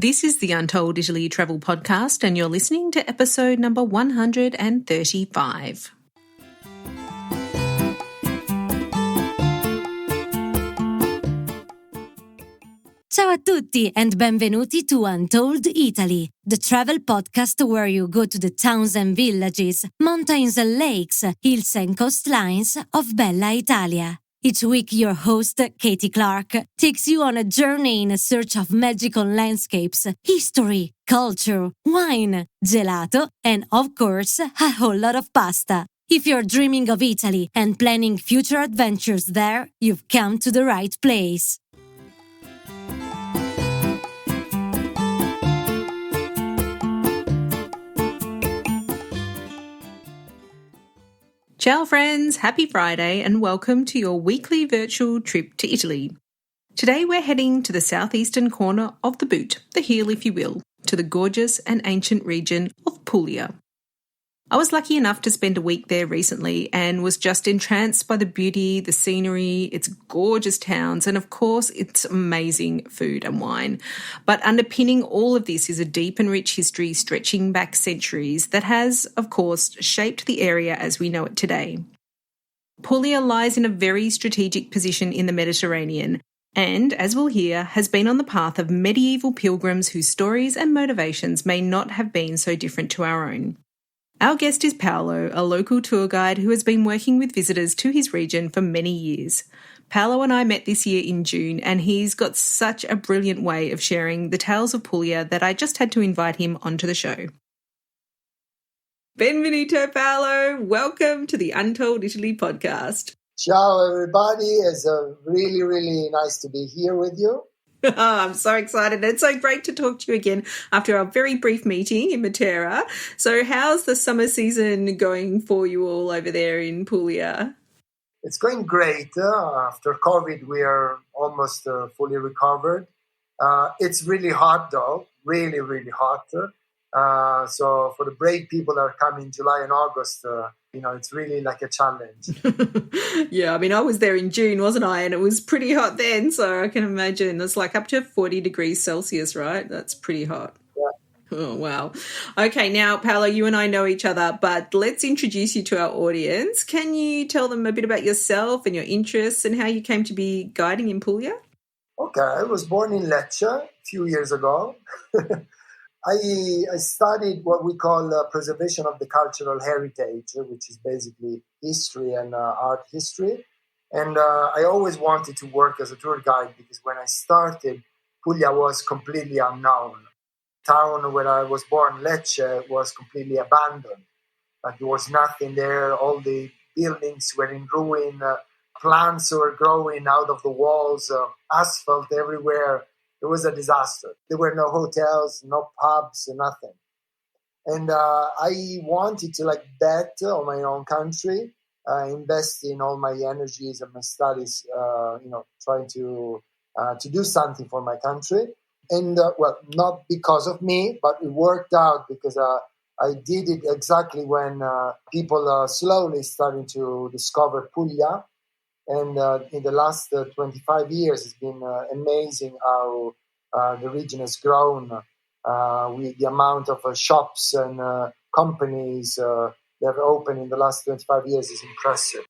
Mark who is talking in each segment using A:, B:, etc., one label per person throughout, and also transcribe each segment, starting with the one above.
A: This is the Untold Italy Travel Podcast, and you're listening to episode number 135.
B: Ciao a tutti and benvenuti to Untold Italy, the travel podcast where you go to the towns and villages, mountains and lakes, hills and coastlines of Bella Italia. Each week, your host, Katie Clark, takes you on a journey in search of magical landscapes, history, culture, wine, gelato, and of course, a whole lot of pasta. If you're dreaming of Italy and planning future adventures there, you've come to the right place.
A: Ciao friends, happy Friday and welcome to your weekly virtual trip to Italy. Today we're heading to the southeastern corner of the boot, the heel if you will, to the gorgeous and ancient region of Puglia. I was lucky enough to spend a week there recently and was just entranced by the beauty, the scenery, its gorgeous towns, and of course its amazing food and wine. But underpinning all of this is a deep and rich history stretching back centuries that has, of course, shaped the area as we know it today. Puglia lies in a very strategic position in the Mediterranean and, as we'll hear, has been on the path of medieval pilgrims whose stories and motivations may not have been so different to our own. Our guest is Paolo, a local tour guide who has been working with visitors to his region for many years. Paolo and I met this year in June, and he's got such a brilliant way of sharing the tales of Puglia that I just had to invite him onto the show. Benvenuto, Paolo. Welcome to the Untold Italy podcast.
C: Ciao, everybody. It's really, really nice to be here with you.
A: Oh, I'm so excited. It's so great to talk to you again after our very brief meeting in Matera. So how's the summer season going for you all over there in Puglia?
C: It's going great. After COVID, we are almost fully recovered. It's really hot, though. Really, really hot. So for the brave people that are coming in July and August, it's really like a challenge.
A: Yeah, I mean, I was there in June, wasn't I? And it was pretty hot then. So I can imagine it's like up to 40 degrees Celsius, right? That's pretty hot.
C: Yeah.
A: Oh, wow. Okay, now, Paolo, you and I know each other, but let's introduce you to our audience. Can you tell them a bit about yourself and your interests and how you came to be guiding in Puglia?
C: Okay, I was born in Lecce a few years ago. I studied what we call preservation of the cultural heritage, which is basically history and art history. And I always wanted to work as a tour guide because when I started, Puglia was completely unknown. The town where I was born, Lecce, was completely abandoned. Like there was nothing there. All the buildings were in ruin. Plants were growing out of the walls. Asphalt everywhere. It was a disaster. There were no hotels, no pubs, nothing. And I wanted to bet on my own country, invest in all my energies and my studies, trying to do something for my country. And not because of me, but it worked out because I did it exactly when people slowly starting to discover Puglia. And in the last 25 years, it's been amazing how the region has grown with the amount of shops and companies that have opened in the last 25 years is impressive.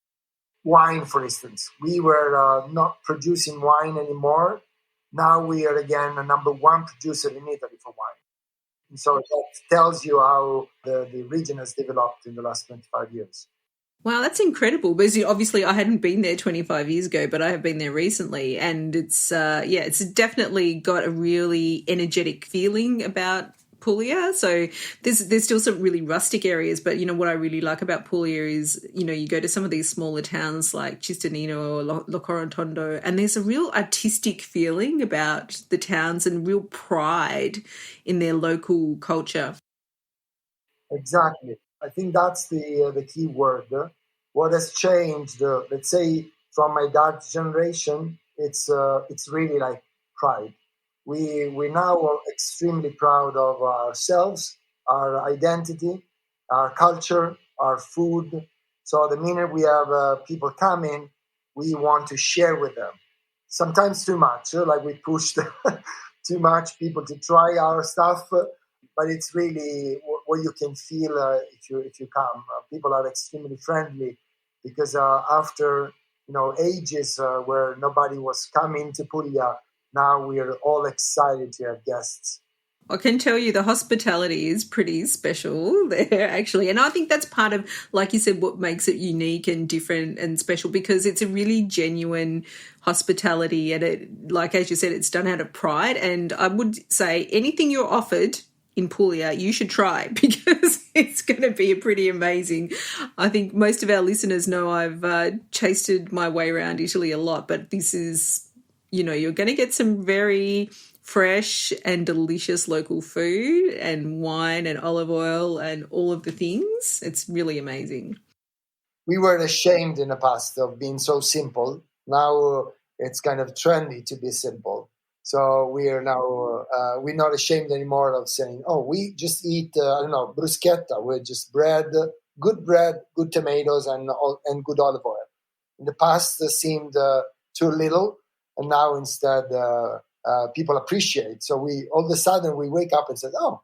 C: Wine, for instance. We were not producing wine anymore. Now we are again the number one producer in Italy for wine. And so that tells you how the region has developed in the last 25 years.
A: Wow, that's incredible. Because obviously I hadn't been there 25 years ago, but I have been there recently. And it's definitely got a really energetic feeling about Puglia. So there's still some really rustic areas. But, what I really like about Puglia is, you go to some of these smaller towns like Cistanino or Locorotondo, and there's a real artistic feeling about the towns and real pride in their local culture.
C: Exactly. I think that's the key word. What has changed, let's say, from my dad's generation, it's really like pride. We now are extremely proud of ourselves, our identity, our culture, our food. So the minute we have people coming, we want to share with them. Sometimes too much, like we push too much people to try our stuff, but it's really what you can feel if you come. People are extremely friendly because after ages where nobody was coming to Puglia, now we're all excited to have guests.
A: I can tell you the hospitality is pretty special there, actually. And I think that's part of, like you said, what makes it unique and different and special, because it's a really genuine hospitality. And it, like, as you said, it's done out of pride. And I would say anything you're offered in Puglia, you should try, because it's going to be pretty amazing. I think most of our listeners know I've chased my way around Italy a lot, but this is, you're going to get some very fresh and delicious local food and wine and olive oil and all of the things. It's really amazing.
C: We were ashamed in the past of being so simple. Now it's kind of trendy to be simple. So we are now, we're not ashamed anymore of saying, oh, we just eat, bruschetta with just bread, good tomatoes, and good olive oil. In the past, it seemed too little, and now instead people appreciate. So all of a sudden we wake up and say, oh,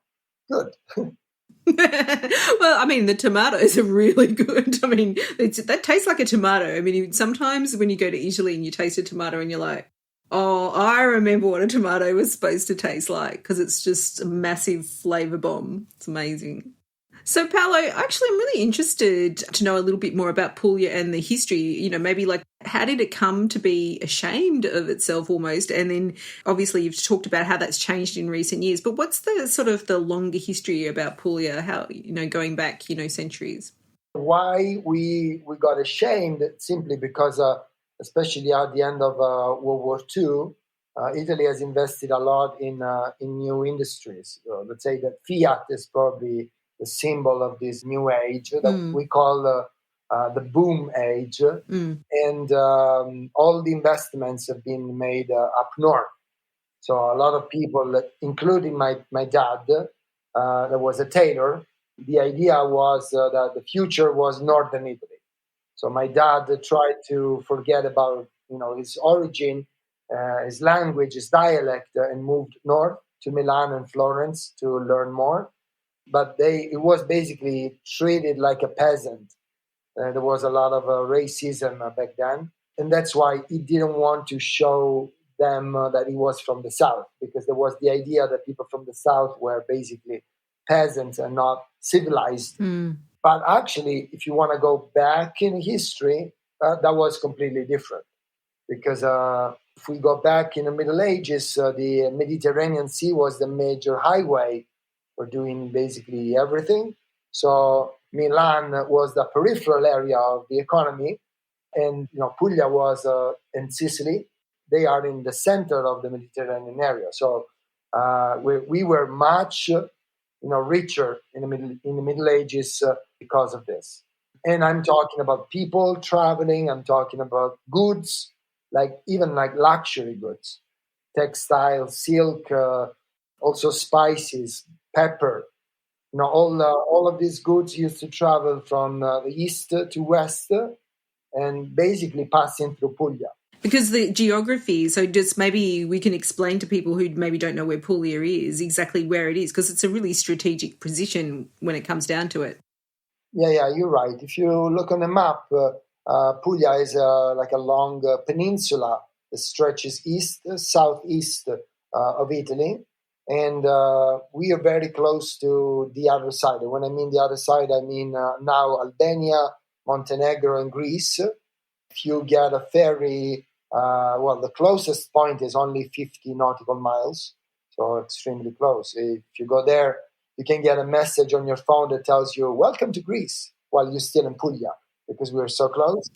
C: good.
A: Well, I mean, the tomatoes are really good. I mean, that tastes like a tomato. I mean, sometimes when you go to Italy and you taste a tomato and you're like, oh, I remember what a tomato was supposed to taste like, because it's just a massive flavour bomb. It's amazing. So, Paolo, actually, I'm really interested to know a little bit more about Puglia and the history. Maybe like, how did it come to be ashamed of itself almost? And then obviously you've talked about how that's changed in recent years. But what's the sort of the longer history about Puglia, how, going back, centuries?
C: Why we got ashamed? Simply because, especially at the end of World War II, Italy has invested a lot in new industries. Let's say that Fiat is probably the symbol of this new age that we call the boom age. And all the investments have been made up north. So a lot of people, including my dad, that was a tailor, the idea was that the future was northern Italy. So my dad tried to forget about his origin, his language, his dialect, and moved north to Milan and Florence to learn more. But it was basically treated like a peasant. There was a lot of racism back then. And that's why he didn't want to show them that he was from the south, because there was the idea that people from the south were basically peasants and not civilized. But actually, if you want to go back in history, that was completely different. Because if we go back in the Middle Ages, the Mediterranean Sea was the major highway for doing basically everything. So Milan was the peripheral area of the economy, and Puglia was in Sicily. They are in the center of the Mediterranean area. So we were much richer in the Middle Ages because of this. And I'm talking about people traveling. I'm talking about goods, even luxury goods, textiles, silk, also spices, pepper. All of these goods used to travel from the east to west and basically passing through Puglia.
A: Because the geography, so just maybe we can explain to people who maybe don't know where Puglia is, exactly where it is, because it's a really strategic position when it comes down to it.
C: Yeah, you're right. If you look on the map, Puglia is like a long peninsula that stretches southeast of Italy. And we are very close to the other side. And when I mean the other side, I mean now Albania, Montenegro, and Greece. If you get a ferry, the closest point is only 50 nautical miles, so extremely close. If you go there, you can get a message on your phone that tells you, welcome to Greece, while you're still in Puglia, because we're so close.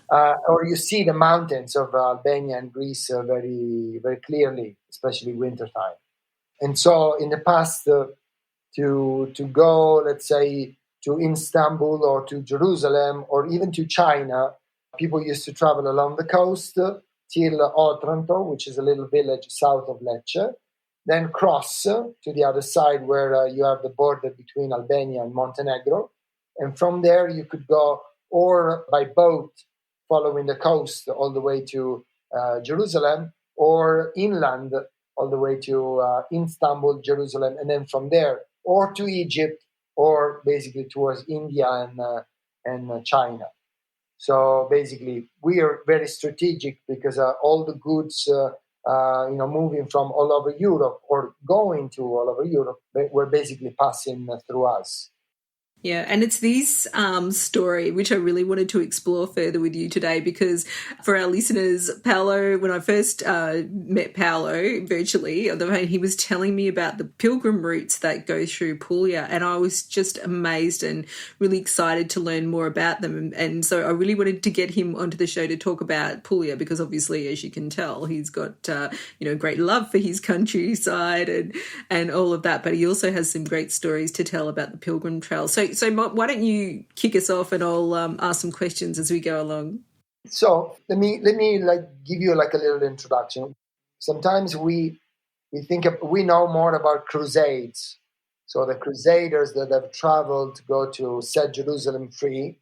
C: Or you see the mountains of Albania and Greece very, very clearly, especially wintertime. And so in the past, to go, let's say, to Istanbul or to Jerusalem or even to China, people used to travel along the coast till Otranto, which is a little village south of Lecce, then cross to the other side where you have the border between Albania and Montenegro. And from there, you could go or by boat following the coast all the way to Jerusalem, or inland all the way to Istanbul, Jerusalem, and then from there, or to Egypt, or basically towards India and China. So basically, we are very strategic because all the goods, moving from all over Europe or going to all over Europe, were basically passing through us.
A: Yeah, and it's this story which I really wanted to explore further with you today, because for our listeners, Paolo, when I first met Paolo virtually on the phone, he was telling me about the pilgrim routes that go through Puglia, and I was just amazed and really excited to learn more about them. And so I really wanted to get him onto the show to talk about Puglia, because obviously, as you can tell, he's got great love for his countryside and all of that, but he also has some great stories to tell about the pilgrim trail. So why don't you kick us off, and I'll ask some questions as we go along.
C: So let me give you a little introduction. Sometimes we we know more about crusades. So the crusaders that have traveled to go to set Jerusalem free,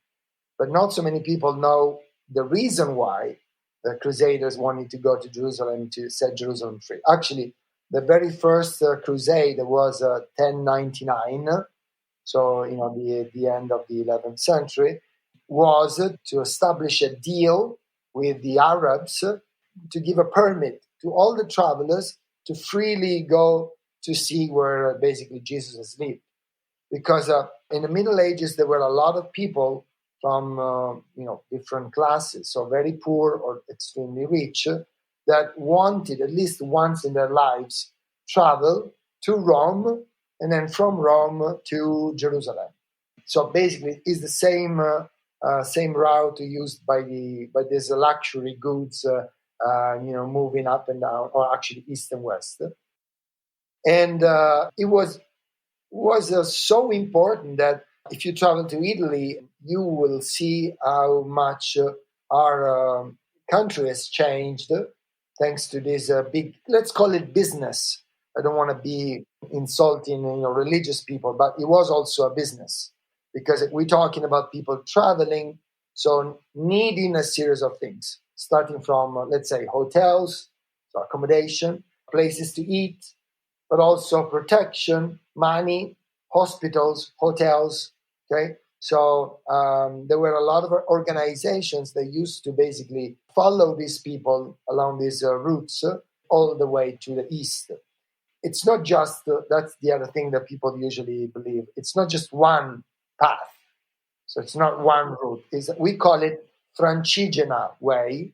C: but not so many people know the reason why the crusaders wanted to go to Jerusalem to set Jerusalem free. Actually, the very first crusade was 1099. So, the end of the 11th century, was to establish a deal with the Arabs to give a permit to all the travelers to freely go to see where basically Jesus has lived. Because in the Middle Ages, there were a lot of people from, different classes, so very poor or extremely rich, that wanted at least once in their lives travel to Rome, and then from Rome to Jerusalem. So basically, it's the same route used by these luxury goods, moving up and down, or actually east and west. And it was so important that if you travel to Italy, you will see how much our country has changed thanks to this big, let's call it business. I don't want to be insulting, religious people, but it was also a business, because we're talking about people traveling, so needing a series of things, starting from, let's say, hotels, so accommodation, places to eat, but also protection, money, hospitals, hotels. Okay, so there were a lot of organizations that used to basically follow these people along these routes all the way to the east. It's not just, that's the other thing that people usually believe. It's not just one path. So it's not one route. We call it Francigena way,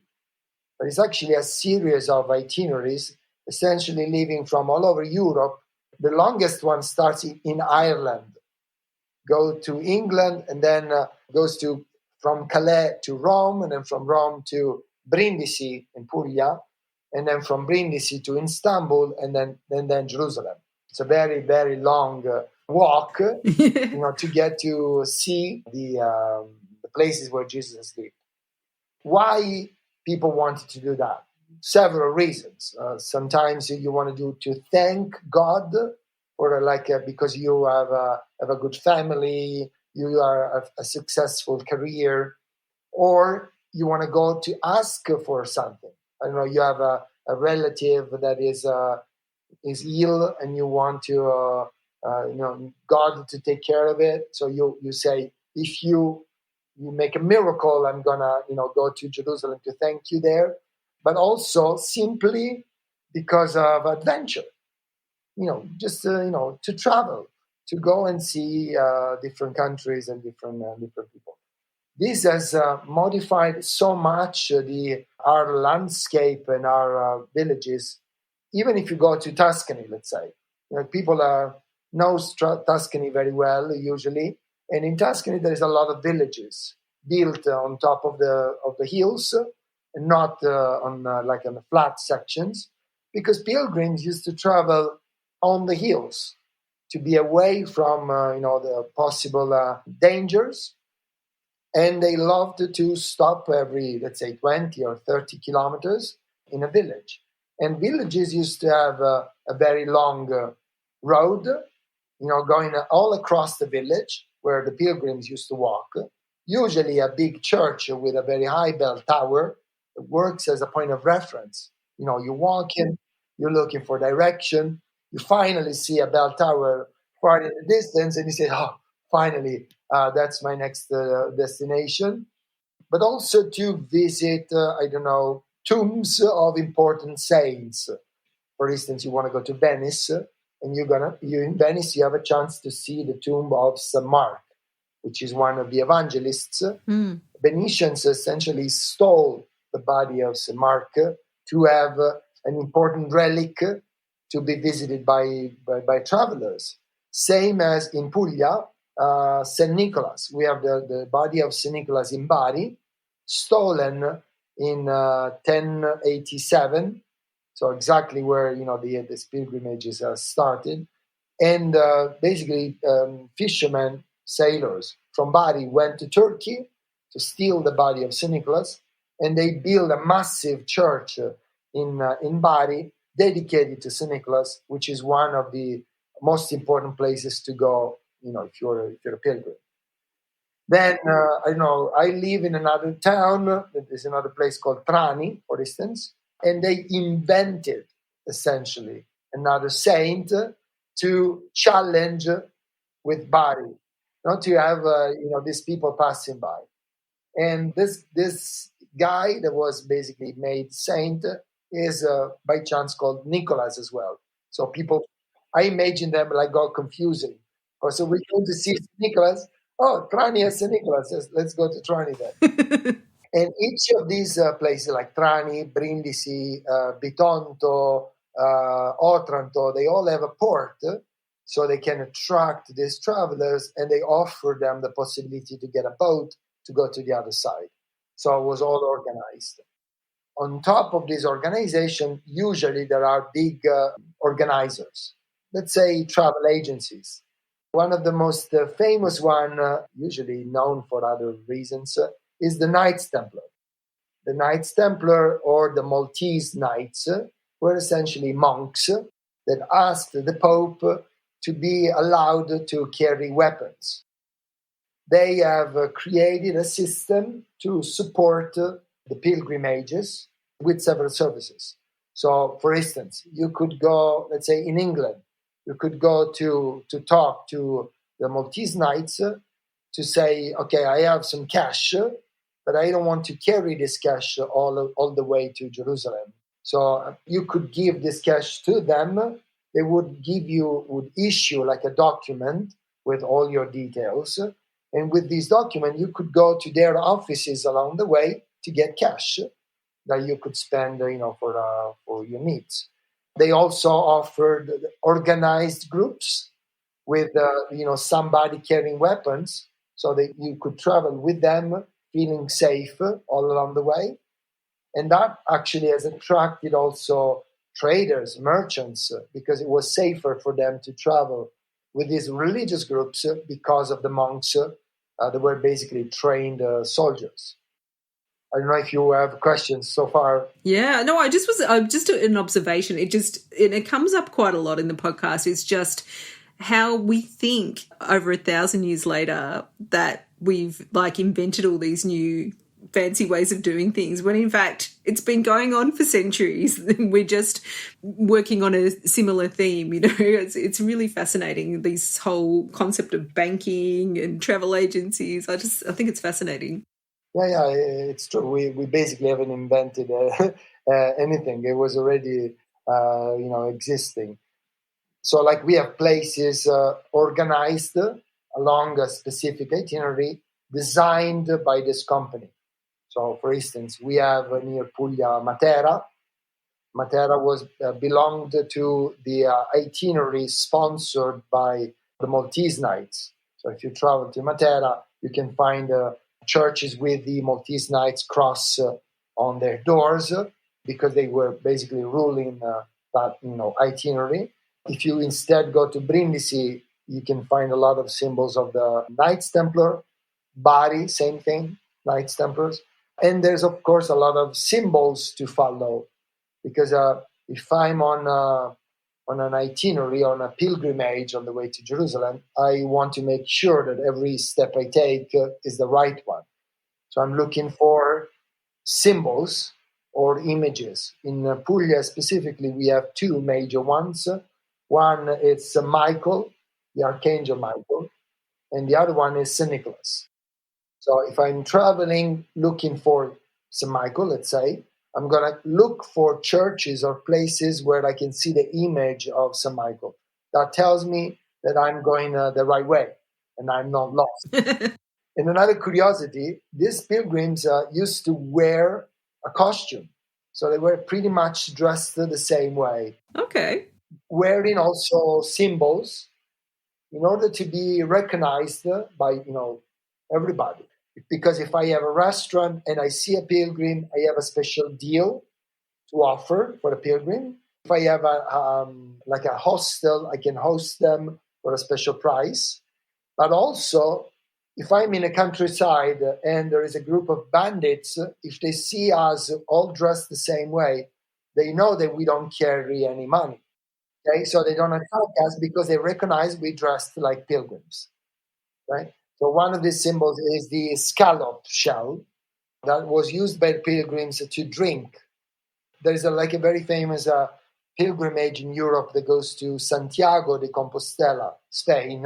C: but it's actually a series of itineraries, essentially leaving from all over Europe. The longest one starts in Ireland, go to England, and then goes from Calais to Rome, and then from Rome to Brindisi in Puglia, and then from Brindisi to Istanbul, and then Jerusalem. It's a very, very long walk, to get to see the places where Jesus lived. Why people wanted to do that? Several reasons. Sometimes you want to do to thank God, or because you have a good family, you are a successful career, or you want to go to ask for something. I don't know, you have a relative that is ill, and you want to God to take care of it. So you say, if you make a miracle, I'm gonna go to Jerusalem to thank you there. But also simply because of adventure, just to travel, to go and see different countries and different people. This has modified so much our landscape and our villages. Even if you go to Tuscany, let's say, people know Tuscany very well usually, and in Tuscany there is a lot of villages built on top of the hills, and not on the flat sections, because pilgrims used to travel on the hills to be away from the possible dangers. And they loved to stop every, let's say, 20 or 30 kilometers in a village. And villages used to have a very long road, going all across the village where the pilgrims used to walk. Usually a big church with a very high bell tower that works as a point of reference. You walk in, you're looking for direction. You finally see a bell tower far in the distance, and you say, "Oh, finally, that's my next destination." But also to visit, tombs of important saints. For instance, you want to go to Venice, and you in Venice, you have a chance to see the tomb of St. Mark, which is one of the evangelists. Venetians essentially stole the body of St. Mark to have an important relic to be visited by travelers. Same as in Puglia, St. Nicholas. We have the body of St. Nicholas in Bari, stolen in 1087. So exactly where this pilgrimages started, and basically fishermen, sailors from Bari went to Turkey to steal the body of St. Nicholas, and they built a massive church in Bari dedicated to St. Nicholas, which is one of the most important places to go, if you're a pilgrim. Then I live in another town. There's another place called Trani, for instance, and they invented essentially another saint to challenge with Bari, not to have these people passing by. And this guy that was basically made saint is by chance called Nicholas as well. So I imagine them like got confusing. Oh, so we're going to see Nicholas. Oh, Trani and St. Nicholas. Let's go to Trani then. And each of these places like Trani, Brindisi, Bitonto, Otranto, they all have a port, so they can attract these travelers, and they offer them the possibility to get a boat to go to the other side. So it was all organized. On top of this organization, usually there are big organizers, let's say travel agencies. One of the most famous one, usually known for other reasons, is the Knights Templar. The Knights Templar, or the Maltese Knights, were essentially monks that asked the Pope to be allowed to carry weapons. They have created a system to support the pilgrimages with several services. So, for instance, you could go, let's say in England, you could go to talk to the Maltese Knights to say, okay, I have some cash, but I don't want to carry this cash all the way to Jerusalem. So you could give this cash to them. They would issue like a document with all your details. And with this document, you could go to their offices along the way to get cash that you could spend, for your needs. They also offered organized groups with, somebody carrying weapons, so that you could travel with them, feeling safe all along the way. And that actually has attracted also traders, merchants, because it was safer for them to travel with these religious groups because of the monks that were basically trained soldiers. I don't know if you have questions so far.
A: Yeah, no, I just an observation. It comes up quite a lot in the podcast. It's just how we think over 1,000 years later that we've invented all these new fancy ways of doing things, when in fact it's been going on for centuries. We're just working on a similar theme. It's really fascinating, this whole concept of banking and travel agencies. I think it's fascinating.
C: Yeah, it's true. We basically haven't invented anything. It was already existing. So we have places organized along a specific itinerary designed by this company. So, for instance, we have near Puglia Matera. Matera belonged to the itinerary sponsored by the Maltese Knights. So if you travel to Matera, you can find churches with the Maltese Knights cross on their doors because they were basically ruling that itinerary. If you instead go to Brindisi, you can find a lot of symbols of the Knights Templar. Bari, same thing, Knights Templars. And there's, of course, a lot of symbols to follow, because if I'm on an itinerary, on a pilgrimage on the way to Jerusalem, I want to make sure that every step I take is the right one. So I'm looking for symbols or images. In Puglia specifically, we have two major ones. One is Michael, the Archangel Michael, and the other one is St. Nicholas. So if I'm traveling looking for St. Michael, let's say, I'm going to look for churches or places where I can see the image of St. Michael. That tells me that I'm going the right way and I'm not lost. And another curiosity, these pilgrims used to wear a costume. So they were pretty much dressed the same way.
A: Okay.
C: Wearing also symbols in order to be recognized by, everybody. Because if I have a restaurant and I see a pilgrim, I have a special deal to offer for a pilgrim. If I have a hostel, I can host them for a special price. But also, if I'm in a countryside and there is a group of bandits, if they see us all dressed the same way, they know that we don't carry any money. Okay, so they don't attack us because they recognize we dressed like pilgrims, right? So one of these symbols is the scallop shell that was used by the pilgrims to drink. There is a very famous pilgrimage in Europe that goes to Santiago de Compostela, Spain.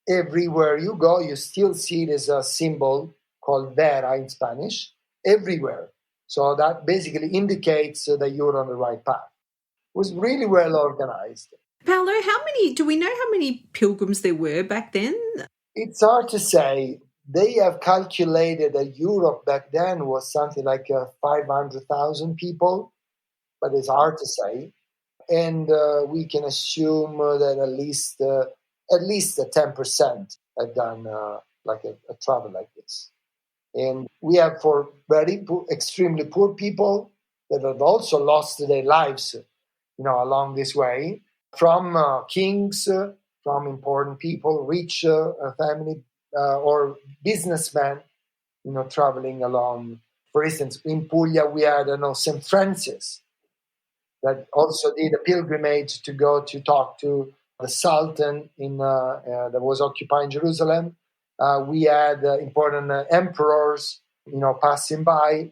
C: Everywhere you go, you still see this symbol called vera in Spanish, everywhere. So that basically indicates that you're on the right path. It was really well organized.
A: Paolo, do we know how many pilgrims there were back then?
C: It's hard to say. They have calculated that Europe back then was something like 500,000 people, but it's hard to say. And we can assume that at least 10% have done a travel like this. And we have for extremely poor people that have also lost their lives, along this way, from kings, from important people, rich family or businessmen, traveling along. For instance, in Puglia, we had St. Francis that also did a pilgrimage to go to talk to the Sultan that was occupying Jerusalem. We had important emperors, passing by.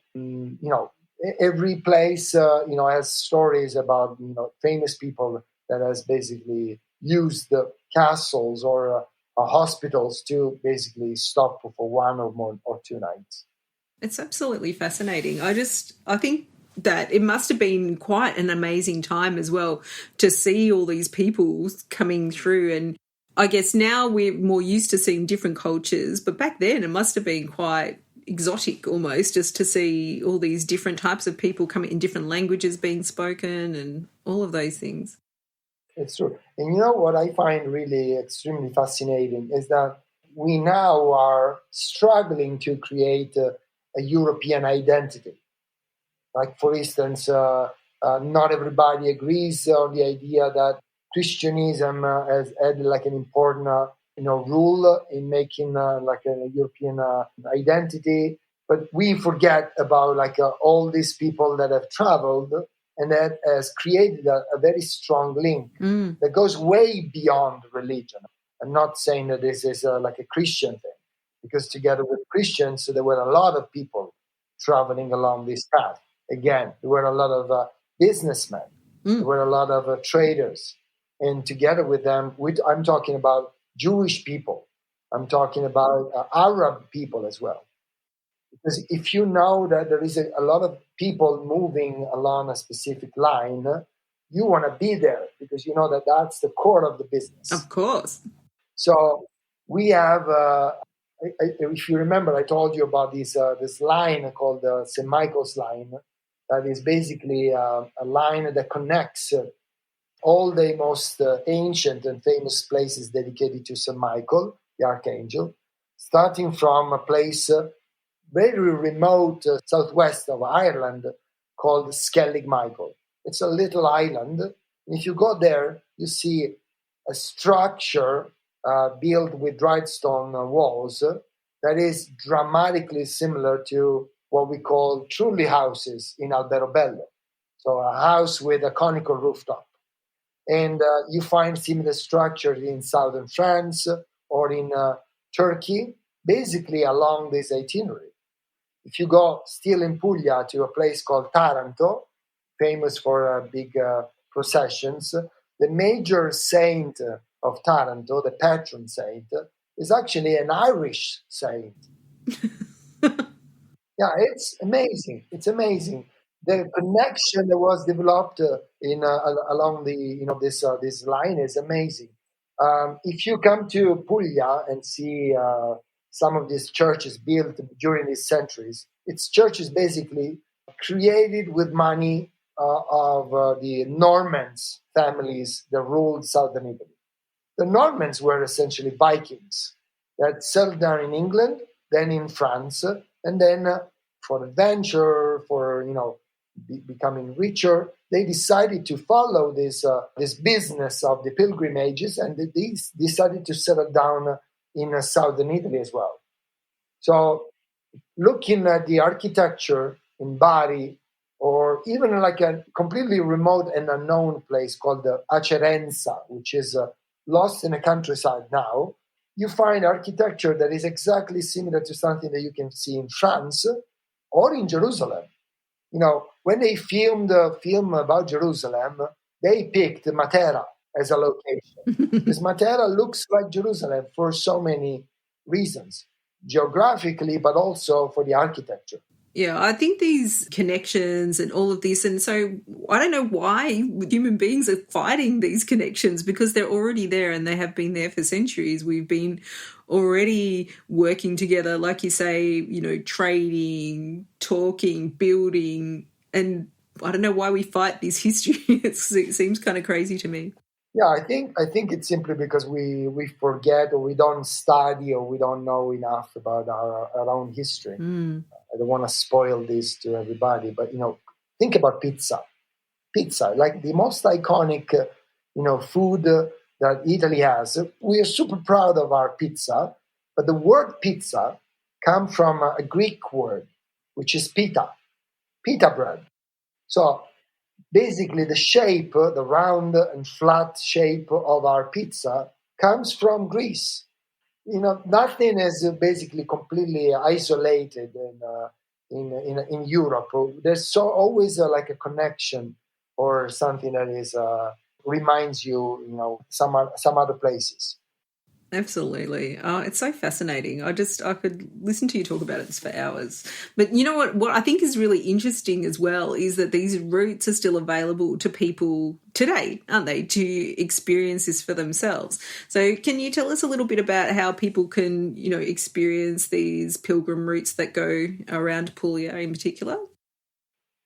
C: Every place, has stories about famous people that has basically used the castles or hospitals to basically stop for one or more or 2 nights.
A: It's absolutely fascinating. I think that it must have been quite an amazing time as well to see all these people coming through. And I guess now we're more used to seeing different cultures, but back then it must have been quite exotic almost, just to see all these different types of people coming in different languages being spoken and all of those things.
C: It's true. And what I find really extremely fascinating is that we now are struggling to create a European identity. Like, for instance, not everybody agrees on the idea that Christianism has had an important rule in making a European identity. But we forget about all these people that have traveled, and that has created a very strong link that goes way beyond religion. I'm not saying that this is a Christian thing, because together with Christians, there were a lot of people traveling along this path. Again, there were a lot of businessmen, there were a lot of traders, and together with them, I'm talking about Jewish people, I'm talking about Arab people as well. Because if you know that there is a lot of people moving along a specific line, you want to be there because you know that that's the core of the business.
A: Of course.
C: So we have, if you remember, I told you about this line called the St. Michael's line. That is basically a line that connects all the most ancient and famous places dedicated to St. Michael, the Archangel, starting from a place very remote southwest of Ireland called Skellig Michael. It's a little island. If you go there, you see a structure built with dried stone walls that is dramatically similar to what we call Trulli houses in Alberobello. So a house with a conical rooftop. And you find similar structures in southern France or in Turkey, basically along this itinerary. if you go still in Puglia to a place called Taranto, famous for big processions, the major saint of Taranto, the patron saint, is actually an Irish saint. Yeah, it's amazing. It's amazing. The connection that was developed along this line is amazing. If you come to Puglia and see some of these churches built during these centuries, it's churches basically created with money of the Normans families that ruled southern Italy. The Normans were essentially Vikings that settled down in England, then in France, and then for adventure, for becoming richer, they decided to follow this business of the pilgrimages, and they decided to settle down in southern Italy as well. So, looking at the architecture in Bari, or even like a completely remote and unknown place called Acerenza, which is lost in the countryside now, you find architecture that is exactly similar to something that you can see in France or in Jerusalem. When they filmed a film about Jerusalem, they picked Matera as a location. Because Matera looks like Jerusalem for so many reasons, geographically, but also for the architecture.
A: Yeah, I think these connections and all of this, and so I don't know why human beings are fighting these connections, because they're already there and they have been there for centuries. We've been already working together, like you say, trading, talking, building, and I don't know why we fight this history. It seems kind of crazy to me.
C: Yeah, I think it's simply because we forget, or we don't study, or we don't know enough about our own history. I don't want to spoil this to everybody, but think about pizza. Pizza, like the most iconic, food that Italy has. We are super proud of our pizza, but the word pizza comes from a Greek word, which is pita bread. So basically, the shape, the round and flat shape of our pizza comes from Greece. Nothing is basically completely isolated in Europe. There's always like a connection or something that is reminds you, some other places.
A: Absolutely. Oh, it's so fascinating. I could listen to you talk about this for hours. But you know what I think is really interesting as well is that these routes are still available to people today, aren't they, to experience this for themselves. So can you tell us a little bit about how people can, experience these pilgrim routes that go around Puglia in particular?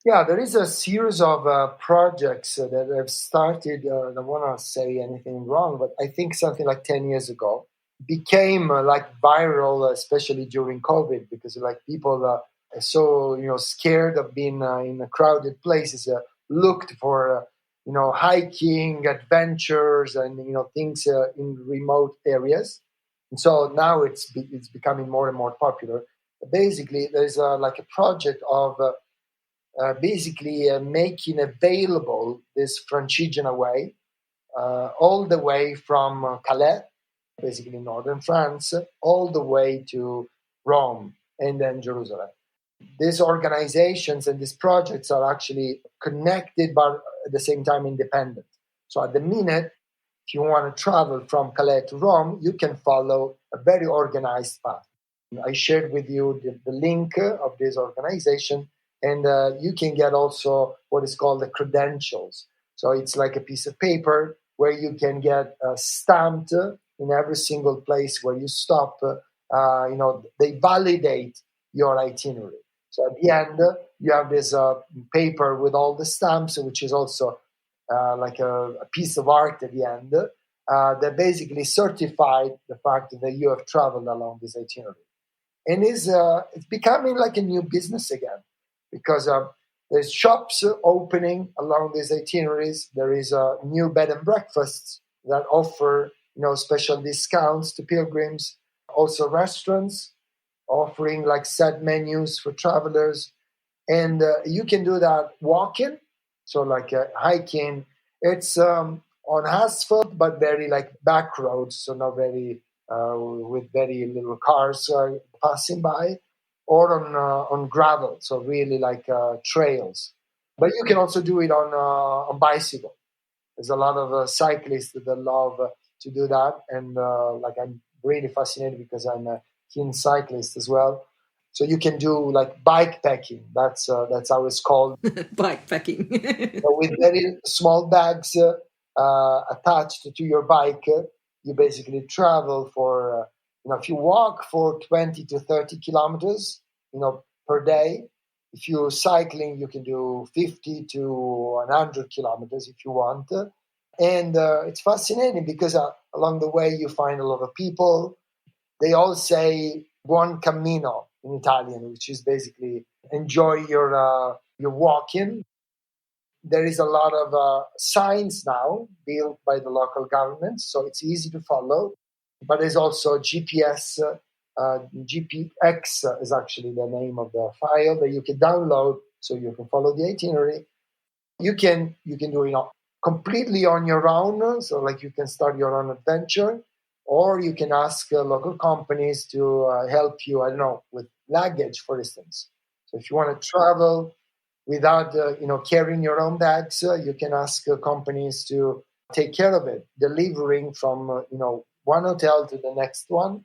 C: Yeah, there is a series of projects that have started. I don't want to say anything wrong, but I think something like 10 years ago became like viral, especially during COVID, because like people are so scared of being in crowded places, looked for hiking adventures and things in remote areas, and so now it's becoming more and more popular. Basically, there's like a project of basically making available this Francigena way all the way from Calais, basically northern France, all the way to Rome and then Jerusalem. These organizations and these projects are actually connected but at the same time independent. So at the minute, if you want to travel from Calais to Rome, you can follow a very organized path. I shared with you the link of this organization, and you can get also what is called the credentials. So it's like a piece of paper where you can get stamped in every single place where you stop. They validate your itinerary. So at the end, you have this paper with all the stamps, which is also like a piece of art at the end that basically certified the fact that you have traveled along this itinerary. And it's becoming like a new business again, because there's shops opening along these itineraries. There is new bed and breakfasts that offer special discounts to pilgrims. Also restaurants offering like set menus for travelers, and you can do that walking, so like hiking. It's on asphalt, but very like back roads, so not very with very little cars passing by. or on gravel, so really like trails. But you can also do it on bicycle. There's a lot of cyclists that love to do that, and like I'm really fascinated because I'm a keen cyclist as well. So you can do like bike packing. That's how it's called.
A: Bike packing.
C: So with very small bags attached to your bike, you basically travel for if you walk for 20 to 30 kilometers, per day. If you're cycling, you can do 50 to 100 kilometers if you want. And it's fascinating because along the way you find a lot of people. They all say buon cammino in Italian, which is basically enjoy your walking. There is a lot of signs now built by the local government, so it's easy to follow. But there's also GPS. GPX is actually the name of the file that you can download, so you can follow the itinerary. You can do it completely on your own, so like you can start your own adventure, or you can ask local companies to help you. I don't know, with luggage, for instance. So if you want to travel without carrying your own bags, you can ask companies to take care of it, delivering from one hotel to the next one.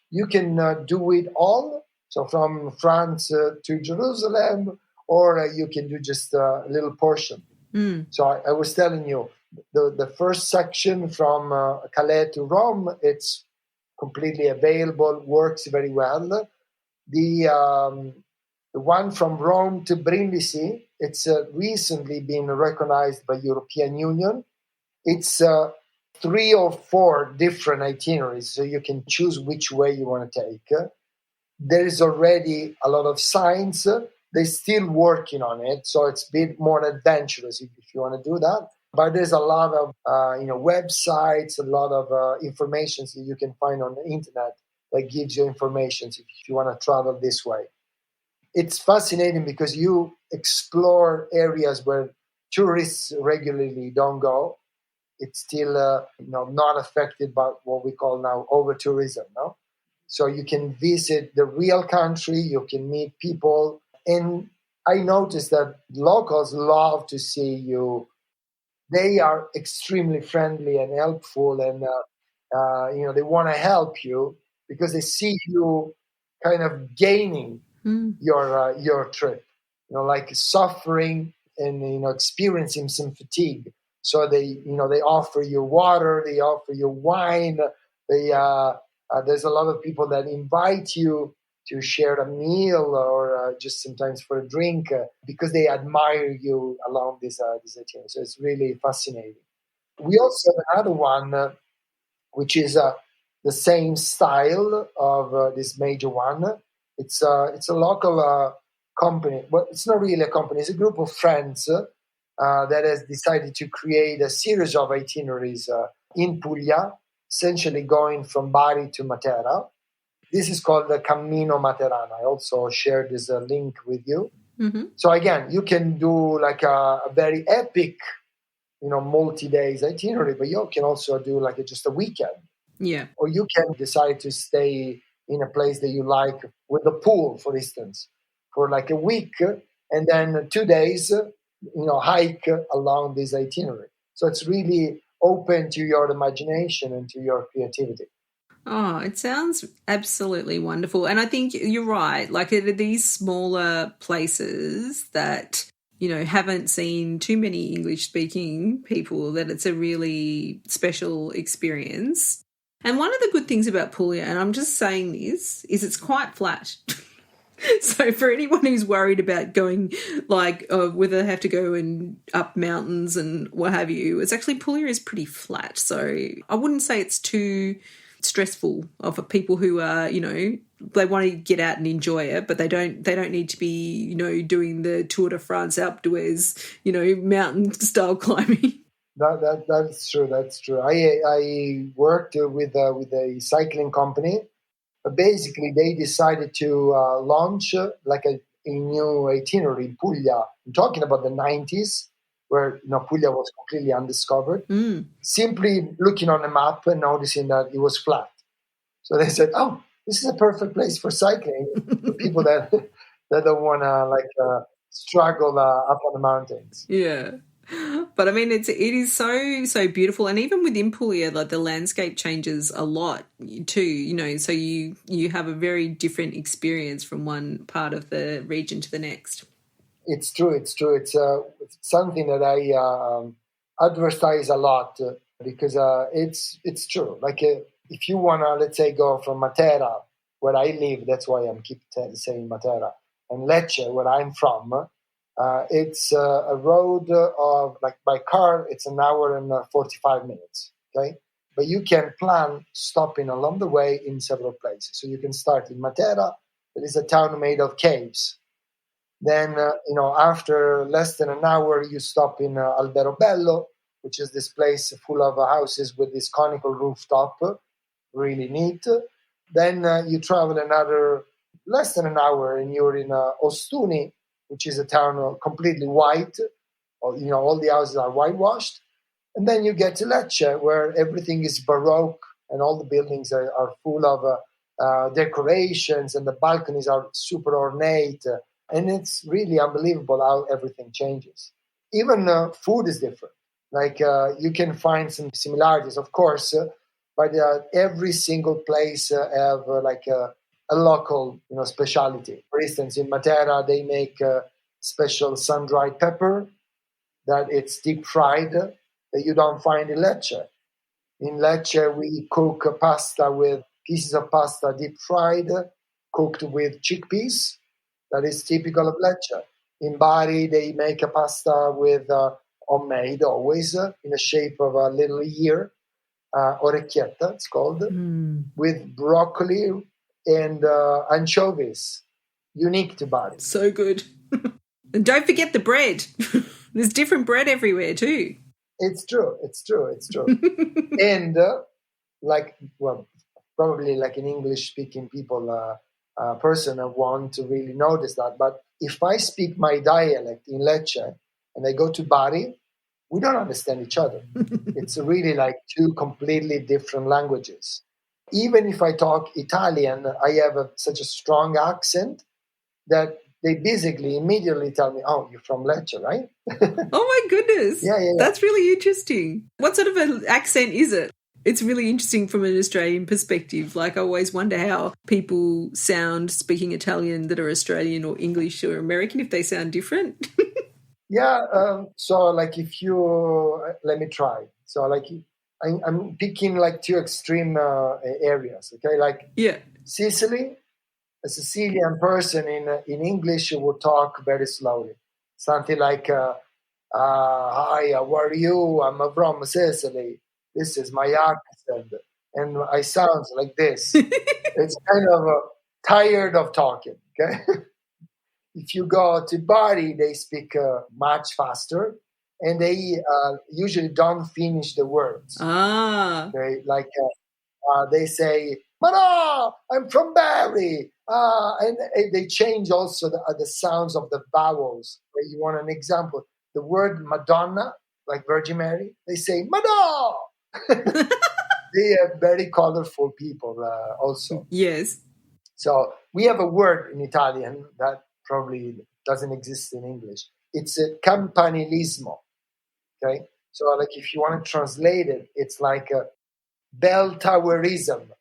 C: You can do it all, so from France to Jerusalem, or you can do just a little portion. So I was telling you, the first section from Calais to Rome, it's completely available, works very well. The one from Rome to Brindisi, it's recently been recognized by European Union. It's 3 or 4 different itineraries, so you can choose which way you want to take. There is already a lot of signs. They're still working on it, so it's a bit more adventurous if you want to do that. But there's a lot of websites, a lot of information that you can find on the internet that gives you information if you want to travel this way. It's fascinating because you explore areas where tourists regularly don't go. It's still not affected by what we call now over-tourism. No? So you can visit the real country, you can meet people. And I noticed that locals love to see you. They are extremely friendly and helpful, and they want to help you because they see you kind of gaining your trip, like suffering and experiencing some fatigue. So they offer you water, they offer you wine. There's a lot of people that invite you to share a meal or just sometimes for a drink because they admire you along this itinerary. So it's really fascinating. We also have another one which is the same style of this major one. It's a local company. Well, it's not really a company. It's a group of friends that has decided to create a series of itineraries in Puglia, essentially going from Bari to Matera. This is called the Cammino Materana. I also shared this link with you. Mm-hmm. So again, you can do like a very epic, multi-days itinerary, but you can also do like just a weekend.
A: Yeah.
C: Or you can decide to stay in a place that you like with a pool, for instance, for like a week, and then 2 days, hike along this itinerary. So it's really open to your imagination and to your creativity.
A: Oh, it sounds absolutely wonderful. And I think you're right. Like these smaller places that, haven't seen too many English-speaking people, that it's a really special experience. And one of the good things about Puglia, and I'm just saying this, is it's quite flat. So for anyone who's worried about going, like, whether they have to go and up mountains and what have you, it's actually Puglia is pretty flat. So I wouldn't say it's too stressful for people who are, they want to get out and enjoy it, but they don't need to be, doing the Tour de France Alpe d'Huez, mountain style climbing.
C: That's true. That's true. I worked with a cycling company. But basically, they decided to launch like a new itinerary in Puglia. I'm talking about the 90s, where Puglia was completely undiscovered. Simply looking on the map and noticing that it was flat. So they said, "Oh, this is a perfect place for cycling for people that don't want to struggle up on the mountains.
A: Yeah. But I mean, it is so beautiful, and even within Puglia, like the landscape changes a lot too. So you have a very different experience from one part of the region to the next.
C: It's true. It's something that I advertise a lot because it's true. If you wanna, let's say, go from Matera, where I live, that's why I'm keep saying Matera, and Lecce, where I'm from. It's a road of, by car, it's an hour and 45 minutes, okay? But you can plan stopping along the way in several places. So you can start in Matera, that is a town made of caves. Then, after less than an hour, you stop in Alberobello, which is this place full of houses with this conical rooftop, really neat. Then you travel another less than an hour and you're in Ostuni, which is a town completely white. All the houses are whitewashed. And then you get to Lecce, where everything is Baroque and all the buildings are full of decorations and the balconies are super ornate. And it's really unbelievable how everything changes. Even food is different. You can find some similarities, of course, but every single place have a local, specialty. For instance, in Matera, they make special sun-dried pepper that it's deep fried that you don't find in Lecce. In Lecce, we cook pasta with pieces of pasta deep fried, cooked with chickpeas. That is typical of Lecce. In Bari, they make a pasta with homemade, always in the shape of a little ear, orecchietta, it's called, with broccoli and anchovies, unique to Bari.
A: So good. And don't forget the bread. There's different bread everywhere too.
C: It's true. And probably like an English-speaking person want to really notice that. But if I speak my dialect in Lecce and I go to Bari, we don't understand each other. It's really like two completely different languages. Even if I talk Italian, I have such a strong accent that they basically immediately tell me, "Oh, you're from Lecce, right?"
A: Oh my goodness.
C: Yeah.
A: That's really interesting. What sort of an accent is it? It's really interesting from an Australian perspective. I always wonder how people sound speaking Italian that are Australian or English or American, if they sound different.
C: Yeah. So if you, let me try. So I'm picking two extreme areas. Okay.
A: Yeah.
C: Sicily, a Sicilian person in English would talk very slowly. Something like, "Hi, how are you? I'm from Sicily. This is my accent." And I sound like this. It's kind of tired of talking, okay? If you go to Bari, they speak much faster, and they usually don't finish the words. Okay? They say, "Mano, I'm from Bari." And they change also the sounds of the vowels. You want an example? The word Madonna, like Virgin Mary, they say, "Madonna." They are very colorful people also.
A: Yes.
C: So we have a word in Italian that probably doesn't exist in English. It's a campanilismo. Okay. So if you want to translate it, it's like a bell towerism.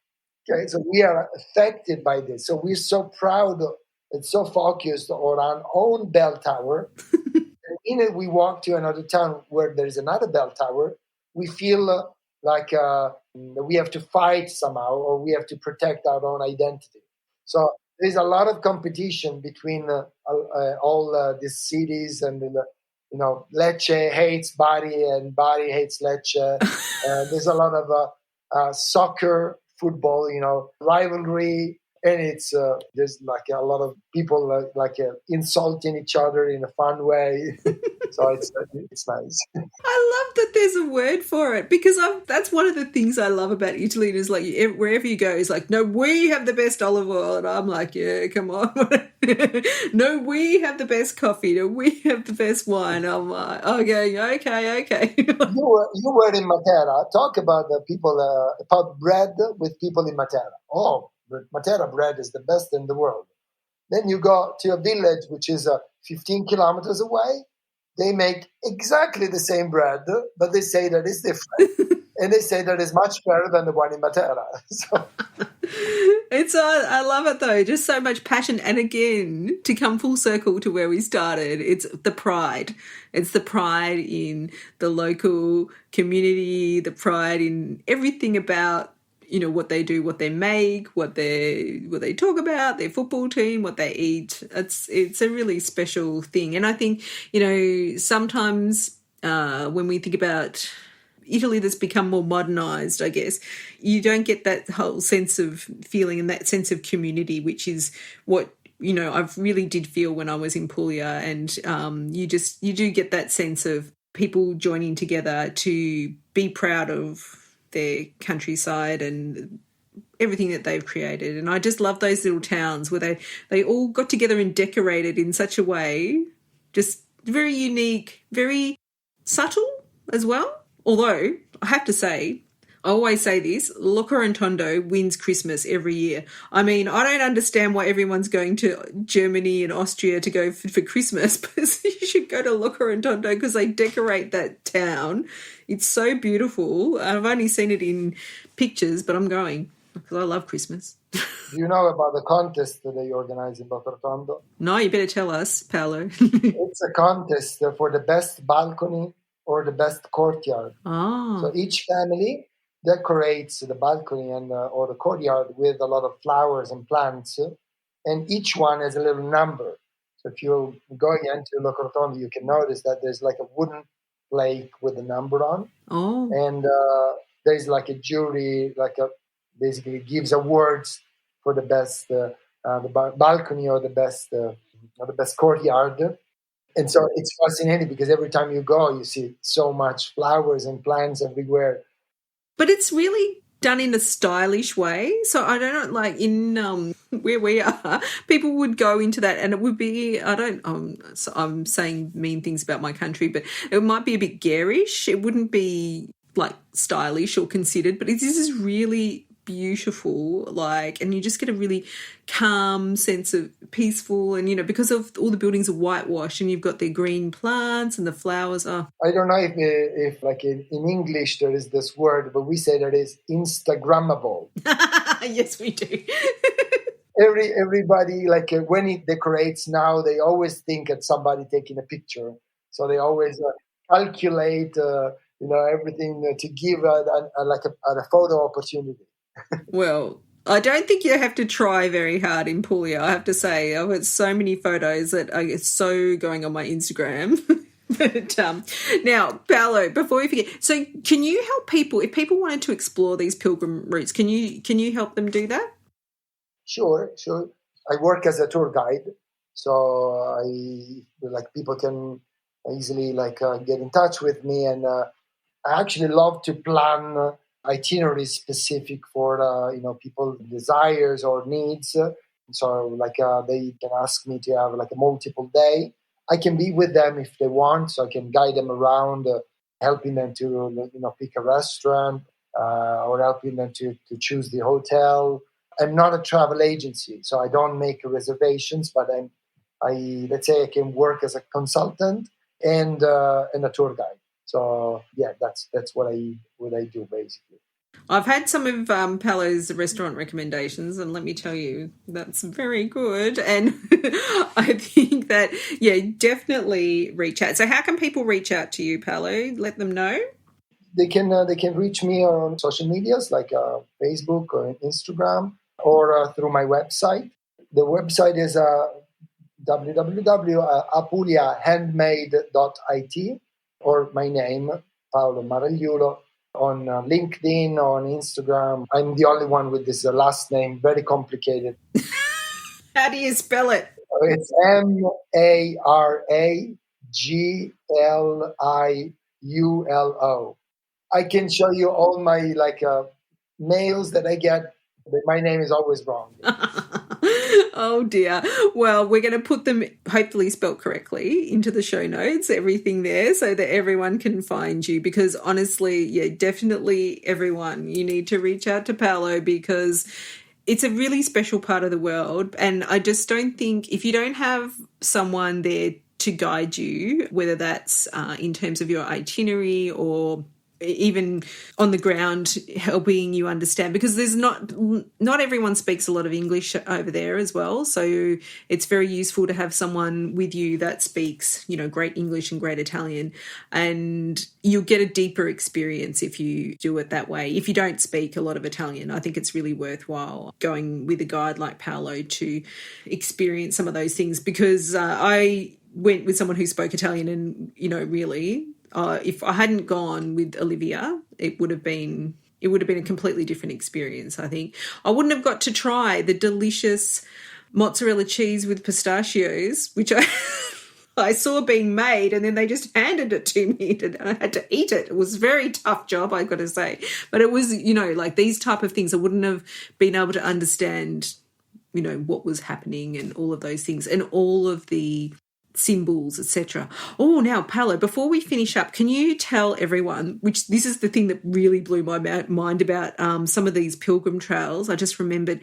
C: Okay. So we are affected by this. So we're so proud and so focused on our own bell tower. And we walk to another town where there is another bell tower. We feel like we have to fight somehow, or we have to protect our own identity. So there's a lot of competition between all these cities, and Lecce hates Bari and Bari hates Lecce. There's a lot of soccer, football, rivalry, and it's there's a lot of people insulting each other in a fun way. So it's nice.
A: I love that there's a word for it, because that's one of the things I love about Italy. Is wherever you go, it's no, we have the best olive oil, and I'm like, yeah, come on. No, we have the best coffee. No, we have the best wine. I'm like, okay.
C: You were in Matera. Talk about the people about bread with people in Matera. Oh, But Matera bread is the best in the world. Then you go to a village which is 15 kilometers away. They make exactly the same bread, but they say that it's different. And they say that it's much better than the one in Matera. So.
A: I love it though, just so much passion. And again, to come full circle to where we started, it's the pride. It's the pride in the local community, the pride in everything about, you know, what they do, what they make, what they talk about, their football team, what they eat. It's a really special thing. And I think, you know, sometimes when we think about Italy that's become more modernized, I guess, you don't get that whole sense of feeling and that sense of community, which is what, you know, I really did feel when I was in Puglia. And you do get that sense of people joining together to be proud of their countryside and everything that they've created. And I just love those little towns where they all got together and decorated in such a way, just very unique, very subtle as well. Although, I have to say, I always say this, Loco and Tondo wins Christmas every year. I mean, I don't understand why everyone's going to Germany and Austria to go for Christmas, but you should go to Loco and Tondo because they decorate that town. It's so beautiful. I've only seen it in pictures, but I'm going because I love Christmas.
C: Do you know about the contest that they organize in Loco Tondo?
A: No, you better tell us, Paolo.
C: It's a contest for the best balcony or the best courtyard.
A: Oh.
C: So each family decorates the balcony and or the courtyard with a lot of flowers and plants, and each one has a little number. So if you're going into Loco Tondo, you can notice that there's like a wooden plate with a number on.
A: Oh.
C: And there's like a jury, basically gives awards for the best balcony or the best courtyard. And so it's fascinating because every time you go, you see so much flowers and plants everywhere.
A: But it's really done in a stylish way. So I don't know, like in where we are, people would go into that and it would be, I'm saying mean things about my country, but it might be a bit garish. It wouldn't be like stylish or considered, but this is really beautiful, and you just get a really calm sense of peaceful, and, you know, because of all the buildings are whitewashed and you've got the green plants and the flowers. I
C: don't know if like in English there is this word, but we say that is Instagrammable.
A: Yes, we do.
C: Everybody, when it decorates now, they always think at somebody taking a picture, so they always calculate everything to give a photo opportunity.
A: Well, I don't think you have to try very hard in Puglia, I have to say. I've got so many photos that are so going on my Instagram. But now, Paolo, before we forget, so can you help people, if people wanted to explore these pilgrim routes, can you help them do that?
C: Sure. I work as a tour guide, so people can easily get in touch with me, and I actually love to plan itineraries specific for people's desires or needs. So they can ask me to have a multiple day. I can be with them if they want, so I can guide them around, helping them to pick a restaurant or helping them to choose the hotel. I'm not a travel agency, so I don't make reservations, but let's say I can work as a consultant and a tour guide. So yeah, that's what I do basically.
A: I've had some of Paolo's restaurant recommendations, and let me tell you, that's very good. And I think that, definitely reach out. So how can people reach out to you, Paolo? Let them know.
C: They can reach me on social medias like Facebook or Instagram, or through my website. The website is www.apuliahandmade.it, or my name, Paolo Maragliulo, on LinkedIn, on Instagram. I'm the only one with this last name, very complicated.
A: How do you spell it?
C: It's Maragliulo. I can show you all my mails that I get, but my name is always wrong.
A: Oh dear. Well, we're going to put them, hopefully spelt correctly, into the show notes, everything there, so that everyone can find you. Because honestly, definitely everyone, you need to reach out to Paolo, because it's a really special part of the world. And I just don't think, if you don't have someone there to guide you, whether that's in terms of your itinerary or even on the ground helping you understand, because there's not everyone speaks a lot of English over there as well, so it's very useful to have someone with you that speaks, you know, great English and great Italian, and you'll get a deeper experience if you do it that way. If you don't speak a lot of Italian, I think it's really worthwhile going with a guide like Paolo to experience some of those things, because I went with someone who spoke Italian, and, you know, really, if I hadn't gone with Olivia, it would have been a completely different experience, I think. I wouldn't have got to try the delicious mozzarella cheese with pistachios, which I saw being made, and then they just handed it to me and I had to eat it. It was a very tough job, I got to say. But it was, you know, like these type of things, I wouldn't have been able to understand, you know, what was happening and all of those things and all of the symbols, etc. Oh, now, Paolo, before we finish up, can you tell everyone, which this is the thing that really blew my mind about some of these pilgrim trails, I just remembered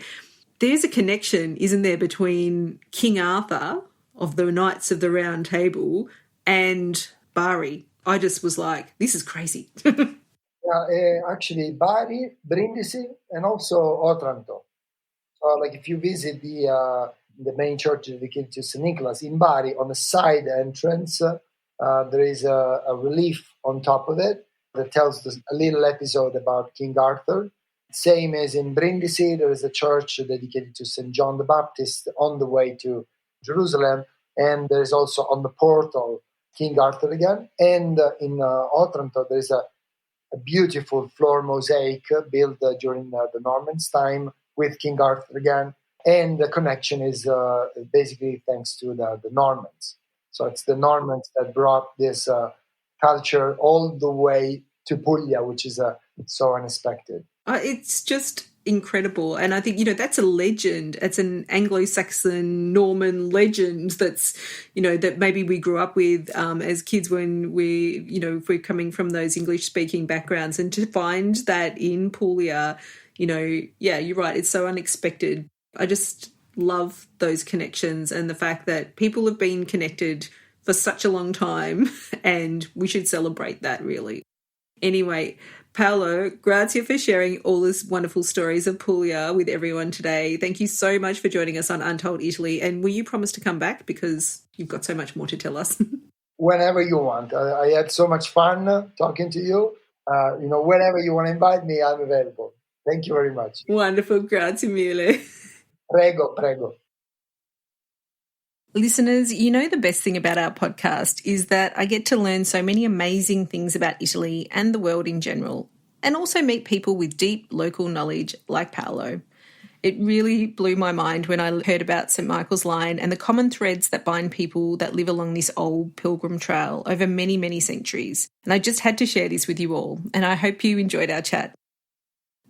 A: there's a connection, isn't there, between King Arthur of the Knights of the Round Table and Bari. I just was like, this is crazy.
C: Actually, Bari, Brindisi, and also Otranto. So, like, if you visit the main church dedicated to St. Nicholas in Bari, on the side entrance, there is a relief on top of it that tells a little episode about King Arthur. Same as in Brindisi, there is a church dedicated to St. John the Baptist on the way to Jerusalem. And there is also on the portal King Arthur again. And in Otranto, there is a beautiful floor mosaic built during the Normans' time with King Arthur again. And the connection is basically thanks to the Normans. So it's the Normans that brought this culture all the way to Puglia, which is so unexpected.
A: It's just incredible. And I think, you know, that's a legend. It's an Anglo-Saxon Norman legend that's, you know, that maybe we grew up with as kids when we, you know, if we're coming from those English-speaking backgrounds. And to find that in Puglia, you know, yeah, you're right, it's so unexpected. I just love those connections and the fact that people have been connected for such a long time, and we should celebrate that, really. Anyway, Paolo, grazie for sharing all these wonderful stories of Puglia with everyone today. Thank you so much for joining us on Untold Italy. And will you promise to come back, because you've got so much more to tell us?
C: Whenever you want. I had so much fun talking to you. You know, whenever you want to invite me, I'm available. Thank you very much.
A: Wonderful. Grazie mille.
C: Prego.
A: Listeners, you know the best thing about our podcast is that I get to learn so many amazing things about Italy and the world in general, and also meet people with deep local knowledge like Paolo. It really blew my mind when I heard about St. Michael's Line and the common threads that bind people that live along this old pilgrim trail over many, many centuries. And I just had to share this with you all, and I hope you enjoyed our chat.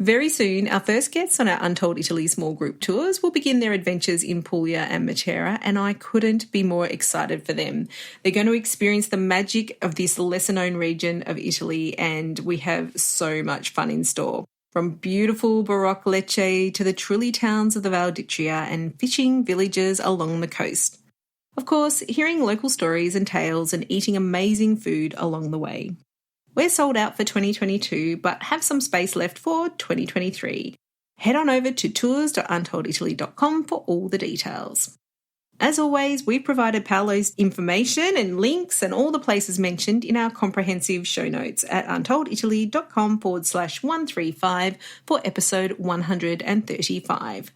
A: Very soon, our first guests on our Untold Italy small group tours will begin their adventures in Puglia and Matera, and I couldn't be more excited for them. They're going to experience the magic of this lesser-known region of Italy, and we have so much fun in store. From beautiful Baroque Lecce to the trilly towns of the Val d'Itria and fishing villages along the coast. Of course, hearing local stories and tales and eating amazing food along the way. We're sold out for 2022, but have some space left for 2023. Head on over to tours.untolditaly.com for all the details. As always, we've provided Paolo's information and links and all the places mentioned in our comprehensive show notes at untolditaly.com/135 for episode 135.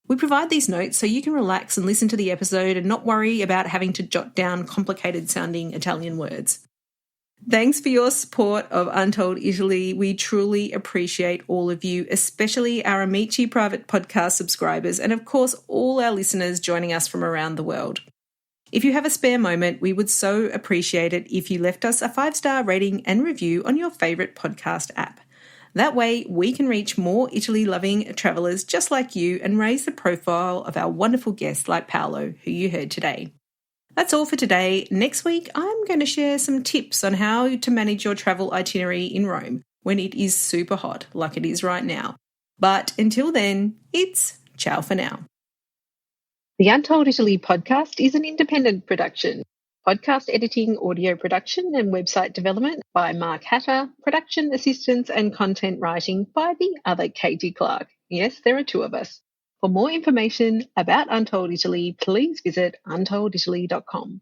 A: We provide these notes so you can relax and listen to the episode and not worry about having to jot down complicated sounding Italian words. Thanks for your support of Untold Italy. We truly appreciate all of you, especially our Amici private podcast subscribers and, of course, all our listeners joining us from around the world. If you have a spare moment, we would so appreciate it if you left us a 5-star rating and review on your favourite podcast app. That way, we can reach more Italy-loving travellers just like you and raise the profile of our wonderful guests like Paolo, who you heard today. That's all for today. Next week, I'm going to share some tips on how to manage your travel itinerary in Rome when it is super hot, like it is right now. But until then, it's Ciao for now.
D: The Untold Italy podcast is an independent production. Podcast editing, audio production, and website development by Mark Hatter, production assistance and content writing by the other Katie Clark. Yes, there are two of us. For more information about Untold Italy, please visit untolditaly.com.